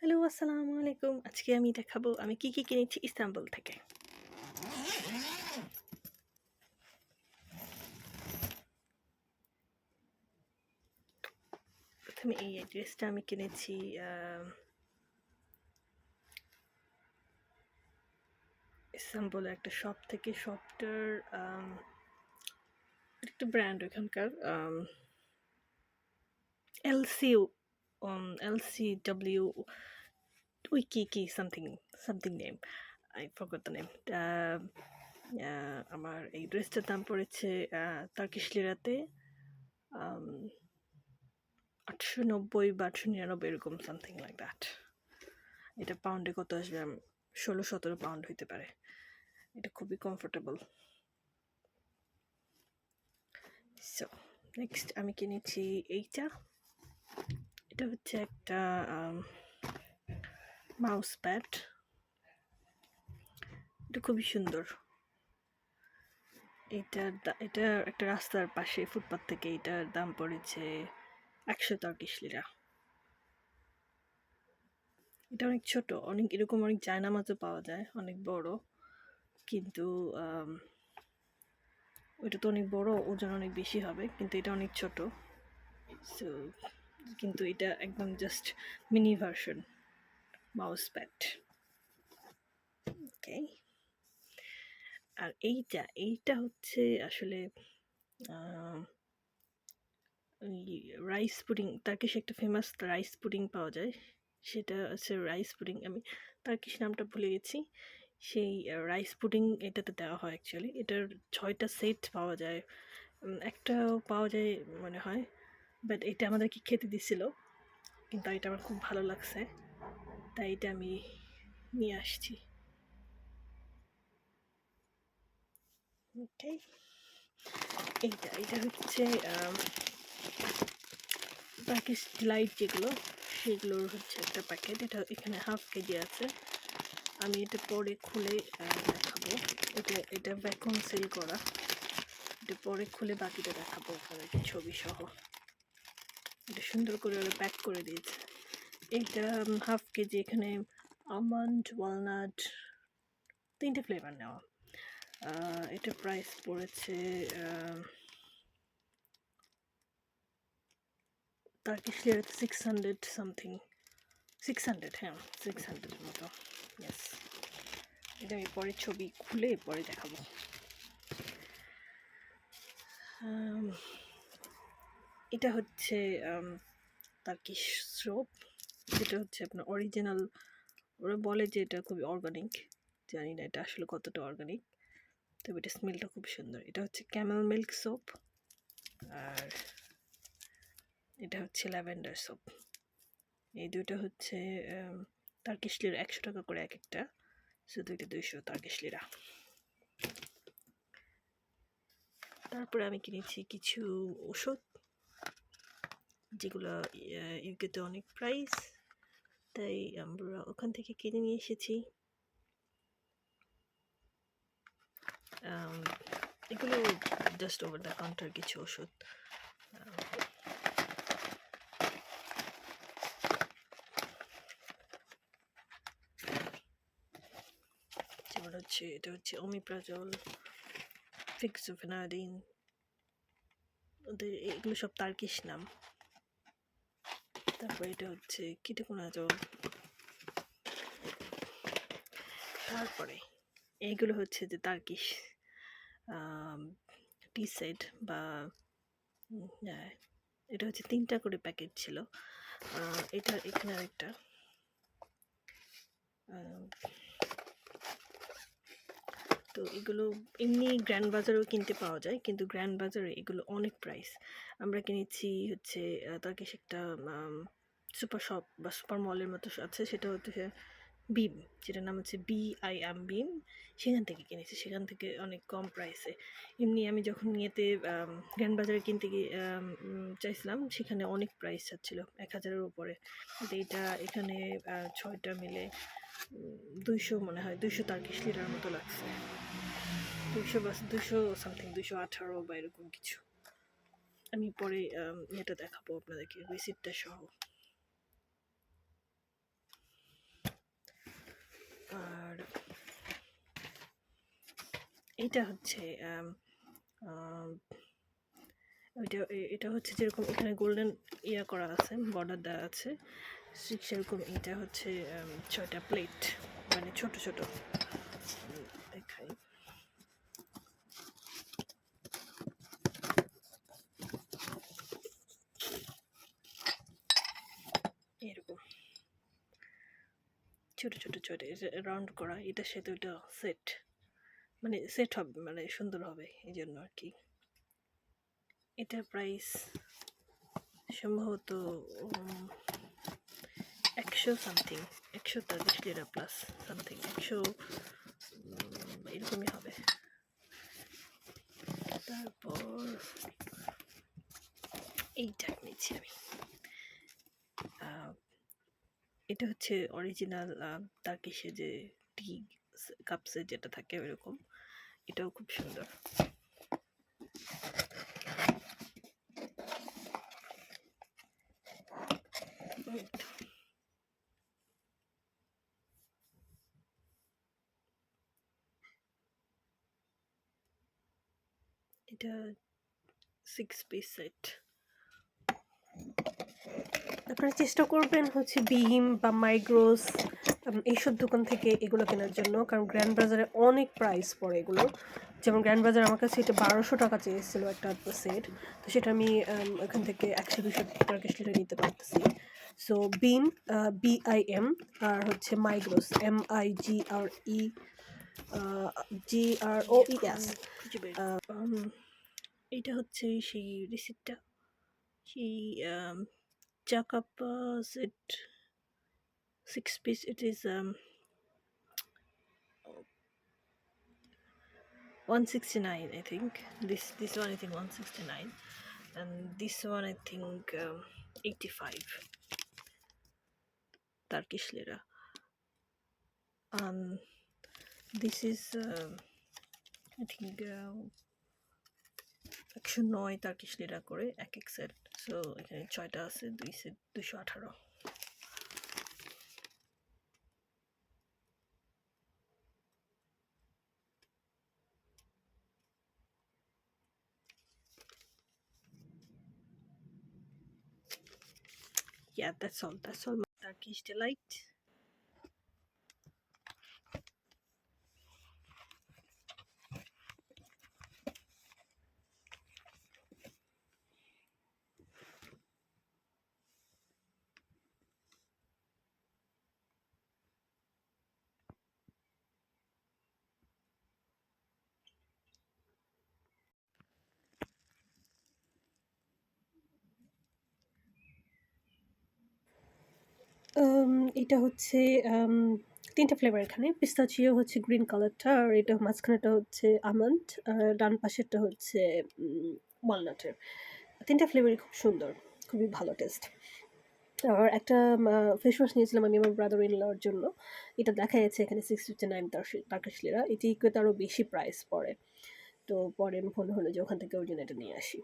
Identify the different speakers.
Speaker 1: Hello, আসসালামু আলাইকুম। আজকে আমি দেখাবো আমি কি কিনেছি ইস্তাম্বুল থেকে। প্রথমে এই ড্রেসটা আমি কিনেছি ইস্তাম্বুলের একটা শপ থেকে। শপটার একটা ব্র্যান্ড ওখানকার এলসি LCW ওই কি something name, I forgot the name. আমার এই ড্রেসটার দাম পড়েছে টার্কিশ লিরাতে 890 বা 899 এরকম সামথিং লাইক দ্যাট। এটা পাউন্ডে কত আসবে? 16-17 পাউন্ড হইতে পারে। এটা খুবই কমফোর্টেবল। সো নেক্সট আমি কিনেছি এইটা। এটা হচ্ছে একটা মাউস প্যাড। এটা খুবই সুন্দর। এটা একটা রাস্তার পাশে ফুটপাথ থেকে এটার দাম পড়েছে 100 টার্কিশ লিরা। এটা অনেক ছোট, অনেক এরকম অনেক জায়নামাজও পাওয়া যায় অনেক বড়, কিন্তু ওইটা তো অনেক বড়, ওজন অনেক বেশি হবে, কিন্তু এটা অনেক ছোট। সো কিন্তু এটা একদম just mini version mouse pad. Okay, আর এইটা হচ্ছে আসলে রাইস পুডিং। টার্কিশ একটা ফেমাস রাইস পুডিং পাওয়া যায়, সেটা হচ্ছে রাইস পুডিং। আমি টার্কিশ নামটা ভুলে গেছি। সেই রাইস পুডিং এটাতে দেওয়া হয় অ্যাকচুয়ালি। এটার 6টা সেট পাওয়া যায়, একটাও পাওয়া যায় মনে হয়, বাট এটা আমাদেরকে খেতে দিছিল, কিন্তু এটা আমার খুব ভালো লাগছে, তাই এটা আমি নিয়ে আসছি। ওকে, এটা হচ্ছে টার্কিশ ডিলাইট যেগুলো, সেগুলোর হচ্ছে একটা প্যাকেট। এটা এখানে হাফ কেজি আছে। আমি এটা পরে খুলে দেখাবো। এটা ভ্যাকুয়াম সিল করা। এটা পরে খুলে বাকিটা দেখাবো আপনাদেরকে ছবি সহ। এটা সুন্দর করে ওরা প্যাক করে দিয়েছে। এইটা হাফ কেজি। এখানে আমন্ড, ওয়ালনাট, 3টে ফ্লেভার নেওয়া। এটা প্রাইস পড়েছে টার্কিশ লিরা 600 সামথিং, 600, হ্যাঁ 600 এর মতো। ইয়েস, এটা আমি পরে ছবি খুলে পরে দেখাবো। এটা হচ্ছে টার্কিশ সোপ, যেটা হচ্ছে আপনার অরিজিনাল। ওরা বলে যে এটা খুবই অর্গানিক, জানি না এটা আসলে কতটা অর্গানিক, তবে এটা স্মেলটা খুব সুন্দর। এটা হচ্ছে ক্যামেল মিল্ক সোপ, আর এটা হচ্ছে ল্যাভেন্ডার সোপ। এই দুটো হচ্ছে টার্কিশ লিরা, 100 টাকা করে এক একটা, সো দুইটা 200 টার্কিশ লিরা। তারপরে আমি কিনেছি কিছু ওষুধ, যেগুলো ইউকেতে অনেক প্রাইস, তাই আমরা ওখান থেকে কিনে নিয়ে এসেছি। এগুলো জাস্ট ওভার দ্য কাউন্টার কিছু ওষুধ। যেমন হচ্ছে এটা হচ্ছে ওমিপ্রাজল, ফিক্সোফেনাডিন, ওদের এগুলো সব টার্কিশ নাম। তারপর এটা হচ্ছে কিটোকোনাজল। তারপরে এইগুলো হচ্ছে যে টার্কিশ টি সেট বা এটা হচ্ছে 3টা করে প্যাকেট ছিল। এটা এখানে আরেকটা। তো এগুলো এমনি গ্র্যান্ড বাজারেও কিনতে পাওয়া যায়, কিন্তু গ্র্যান্ড বাজারে এগুলো অনেক প্রাইস। আমরা কিনেছি হচ্ছে টার্কিশ একটা সুপার শপ বা সুপার মলের মতো আছে, সেটা হচ্ছে বিম, যেটার নাম হচ্ছে BIM বিম। সেখান থেকে কিনেছি, সেখান থেকে অনেক কম প্রাইসে। এমনি আমি যখন ইয়েতে গ্র্যান্ড বাজারে কিনতে গিয়ে চাইছিলাম, সেখানে অনেক প্রাইস চাচ্ছিল 1000-এর উপরে, কিন্তু এটা এখানে 6টা মিলে 200, মনে হয় 200 টার্কিশ লিরার মতো লাগছে। 200 বা 200 সামথিং, 218 বা এরকম কিছু। আমি পরে এটা দেখাবো আপনাদেরকে রিসিপ্টটা সহ। এটা হচ্ছে এটা হচ্ছে যেরকম এখানে গোল্ডেন ইয়া করা আছে, বর্ডার দেওয়া আছে, ঠিক সেরকম এটা হচ্ছে 6টা প্লেট, মানে ছোট ছোট দেখাই। এরকম ছোট ছোট ছোট রাউন্ড করা, এটার সাথে ওইটা সেট, মানে সেট হবে, মানে সুন্দর হবে এই জন্য আর কি। এটার প্রাইস সম্ভবত 100 সামথিং, 130 লিরা প্লাস সামথিং, 100 এরকমই হবে। তারপর এইটা নিচ্ছি আমি, এটা হচ্ছে অরিজিনাল টার্কিশে যে টি কাপসে যেটা থাকে ওইরকম, এটাও খুব সুন্দর। এটা 6 পিস সেট।
Speaker 2: আপনারা চেষ্টা করবেন হচ্ছে বিহিম বা মাইগ্রোস এইসব দোকান থেকে এগুলো কেনার জন্য, কারণ গ্র্যান্ড বাজারে অনেক প্রাইস পড়ে এগুলো। যেমন গ্র্যান্ড বাজার আমার কাছে এটা 1200 টাকা চেয়েছিল একটা সেট, তো সেটা আমি এখান থেকে 100-200 টার্কিশ লিরা নিতে পারতেছি। সো বিম, BIM, আর হচ্ছে মাইগ্রোস, MIGROES।
Speaker 1: এটা হচ্ছে সেই রিসিপ্টটা, সেই চাকাপ set 6 piece. It is 169, I think. This one I think 169, and this one I think 85 Turkish lira. This is I think 109 Turkish lira করে এক এক সেট। সো এখানে 6টা আছে, 2 set 218। Yeah, that's all my Turkish delight.
Speaker 2: এটা হচ্ছে 3টা flavour এখানে। পিস্তাচিও হচ্ছে গ্রিন কালারটা, আর এটা মাঝখানেটা হচ্ছে আমন্ড, আর ডান পাশেরটা হচ্ছে ওয়ালনাটের। 3টা ফ্লেভারই খুব সুন্দর, খুবই ভালো টেস্ট। আর একটা ফেস ওয়াশ নিয়েছিলাম আমি আমার ব্রাদার ইন লর জন্য। এটা দেখা যাচ্ছে এখানে 659 টার্কিশ লিরা। এটি ইকুয়েতে আরও বেশি প্রাইস পড়ে। তো পরে মনে হলো যে ওখান থেকে ওই জন্য এটা নিয়ে আসি।